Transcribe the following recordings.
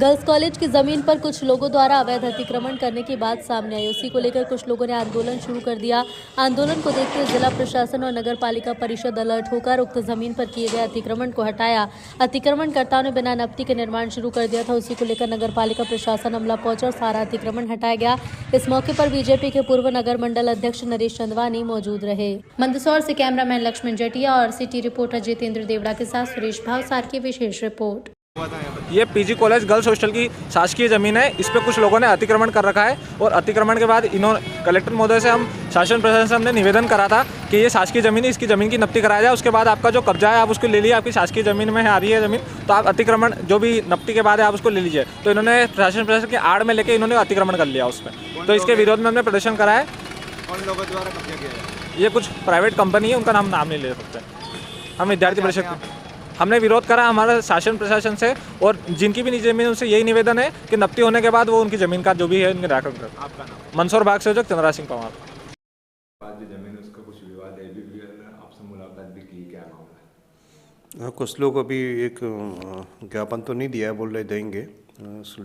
Girls college की जमीन पर कुछ लोगों द्वारा अवैध अतिक्रमण करने की बात सामने आई। उसी को लेकर कुछ लोगों ने आंदोलन शुरू कर दिया। आंदोलन को देखते जिला प्रशासन और नगर पालिका परिषद अलर्ट होकर उक्त जमीन पर किए गए अतिक्रमण को हटाया। अतिक्रमणकर्ताओं ने बिना नपटी के निर्माण शुरू कर दिया था। उसी को लेकर नगर पालिका प्रशासन अमला पहुंचा और सारा अतिक्रमण हटाया गया। इस मौके पर बीजेपी के पूर्व नगर मंडल अध्यक्ष नरेश चंदवानी मौजूद रहे। मंदसौर से कैमरामैन लक्ष्मण जटिया और सिटी रिपोर्टर जितेंद्र देवड़ा के साथ सुरेश भावसार की विशेष रिपोर्ट। ये पीजी कॉलेज गर्ल्स हॉस्टल की शासकीय ज़मीन है। इस पर कुछ लोगों ने अतिक्रमण कर रखा है और अतिक्रमण के बाद इन्होंने कलेक्टर महोदय से हम शासन प्रशासन से हमने निवेदन करा था कि ये शासकीय ज़मीन है, इसकी ज़मीन की नपटी कराया जाए। उसके बाद आपका जो कब्जा है आप उसको ले लीजिए, आपकी शासकीय ज़मीन में आ रही है ज़मीन, तो आप अतिक्रमण जो भी नपटी के बाद है आप उसको ले लीजिए। तो इन्होंने शासन प्रशासन की आड़ में लेकर इन्होंने अतिक्रमण कर लिया उसमें, तो इसके विरोध में हमने प्रदर्शन करा है। कौन लोगों द्वारा कब्जा किया है? ये कुछ प्राइवेट कंपनी है, उनका नाम नहीं ले सकते। हम विद्यार्थी परिषद हमने विरोध करा हमारा शासन प्रशासन से, और जिनकी भी निजी जमीन उनसे यही निवेदन है कि नपटी होने के बाद वो उनकी ज़मीन का जो भी है उनके दाखिल करें। आपका नाम? मंदसौर बाग से चंद्रा सिंह पवार। जमीन उसका कुछ विवाद है, आपसे मुलाकात भी की, क्या मामला है? कुछ लोग अभी एक ज्ञापन तो नहीं दिया है, बोल रहे देंगे,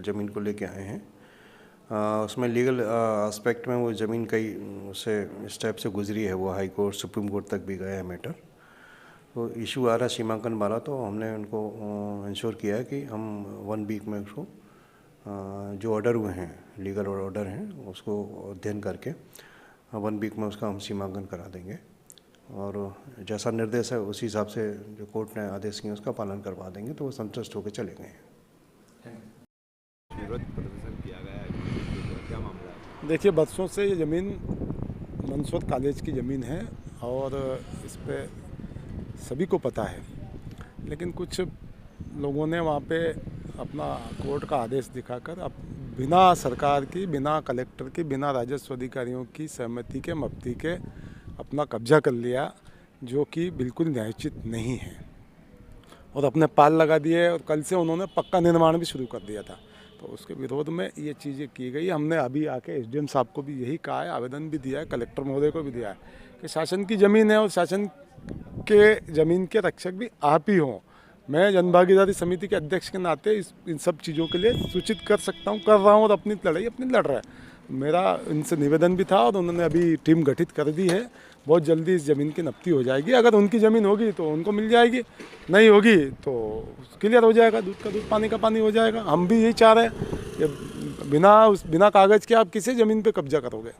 ज़मीन को लेके आए हैं। उसमें लीगल एस्पेक्ट में वो ज़मीन कई उससे इस टाइप से गुजरी है, वो हाई कोर्ट सुप्रीम कोर्ट तक भी गया है मैटर। तो इशू आ रहा सीमांकन वाला, तो हमने उनको इंश्योर किया है कि हम 1 वीक में उसको जो ऑर्डर हुए हैं, लीगल ऑर्डर हैं, उसको अध्ययन करके 1 वीक में उसका हम सीमांकन करा देंगे और जैसा निर्देश है उसी हिसाब से जो कोर्ट ने आदेश किए उसका पालन करवा देंगे, तो वो संतुष्ट होकर चले गए हैं। विरोध प्रदर्शन किया गया है, क्या मामला है? देखिए, बरसों से ये ज़मीन मंदसौर कॉलेज की ज़मीन है और इस पे सभी को पता है, लेकिन कुछ लोगों ने वहाँ पे अपना कोर्ट का आदेश दिखाकर अब बिना सरकार की, बिना कलेक्टर की, बिना राजस्व अधिकारियों की सहमति के, मफ्ती के अपना कब्जा कर लिया, जो कि बिल्कुल न्यायोचित नहीं है, और अपने पाल लगा दिए। और कल से उन्होंने पक्का निर्माण भी शुरू कर दिया था, तो उसके विरोध में ये चीज़ें की गई। हमने अभी आके एसडीएम साहब को भी यही कहा है, आवेदन भी दिया है, कलेक्टर महोदय को भी दिया है कि शासन की ज़मीन है और शासन के ज़मीन के रक्षक भी आप ही हों। मैं जनभागीदारी समिति के अध्यक्ष के नाते इन सब चीज़ों के लिए सूचित कर सकता हूँ, कर रहा हूँ, और अपनी लड़ाई अपनी लड़ रहा है। मेरा इनसे निवेदन भी था और उन्होंने अभी टीम गठित कर दी है। बहुत जल्दी इस ज़मीन की नपटी हो जाएगी। अगर उनकी ज़मीन होगी तो उनको मिल जाएगी, नहीं होगी तो क्लियर हो जाएगा, दूध का दूध पानी का पानी हो जाएगा। हम भी यही चाह रहे हैं कि बिना कागज़ के आप किसी ज़मीन पे कब्जा करोगे।